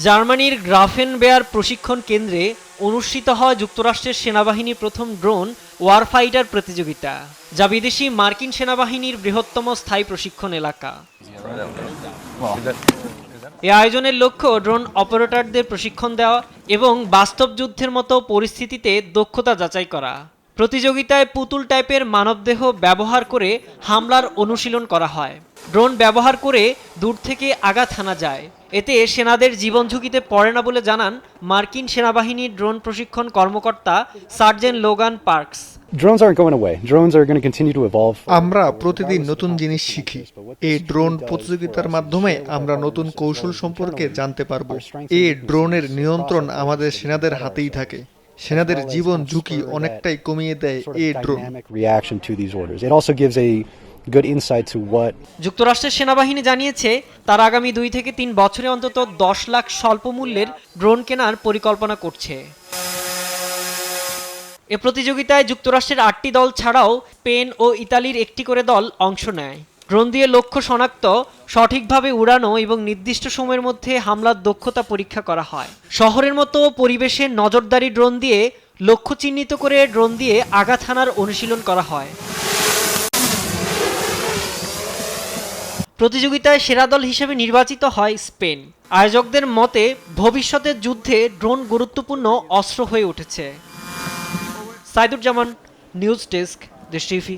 জার্মানির গ্রাফেনবেয়ার প্রশিক্ষণ কেন্দ্রে অনুষ্ঠিত হয় যুক্তরাষ্ট্রের সেনাবাহিনীর প্রথম ড্রোন ওয়ারফাইটার প্রতিযোগিতা, যা বিদেশি মার্কিন সেনাবাহিনীর বৃহত্তম স্থায়ী প্রশিক্ষণ এলাকা। এই আয়োজনের লক্ষ্য ড্রোন অপারেটরদের প্রশিক্ষণ দেওয়া এবং বাস্তব যুদ্ধের মতো পরিস্থিতিতে দক্ষতা যাচাই করা। প্রতিযোগিতায় পুতুল টাইপের মানবদেহ ব্যবহার করে হামলার অনুশীলন করা হয়। ড্রোন ব্যবহার করে দূর থেকে আঘাত হানা যায়, এতে সেনাদের জীবন ঝুঁকিতে পড়ে না বলে জানান মার্কিন সেনাবাহিনীর ড্রোন প্রশিক্ষণ কর্মকর্তা sergeant Logan parks. Drones aren't going away. Drones are going to continue to evolve. আমরা প্রতিদিন নতুন জিনিস শিখি। এই ড্রোন প্রতিযোগিতার মাধ্যমে আমরা নতুন কৌশল সম্পর্কে জানতে পারবো। এই ড্রোনের নিয়ন্ত্রণ আমাদের সেনাদের হাতেই থাকে। সেনাদের জীবন ঝুঁকি অনেকটাই কমিয়ে দেয় এই drone. Reaction to these orders. It also gives a good insight to what যুক্তরাষ্ট্রের সেনাবাহিনী জানিয়েছে তার আগামী 2 থেকে 3 বছরে অন্তত 10 লাখ স্বল্প মূল্যের ড্রোন কেনার পরিকল্পনা করছে। এ প্রতিযোগিতায় যুক্তরাষ্ট্রের 8টি দল ছাড়াও স্পেন ও ইতালির একটি করে দল অংশ নেয়। ড্রোন দিয়ে লক্ষ্য শনাক্ত, সঠিকভাবে উড়ানো এবং নির্দিষ্ট সময়ের মধ্যে হামলার দক্ষতা পরীক্ষা করা হয়। শহরের মতো পরিবেশে নজরদারি ড্রোন দিয়ে লক্ষ্য চিহ্নিত করে ড্রোন দিয়ে আঘাত হানার অনুশীলন করা হয়। প্রতিযোগিতায় সেরা দল হিসেবে নির্বাচিত হয় স্পেন। আয়োজকদের মতে ভবিষ্যতের যুদ্ধে ড্রোন গুরুত্বপূর্ণ অস্ত্র হয়ে উঠেছে। সাইদুজ্জামান, নিউজ ডেস্ক, দেশ টিভি।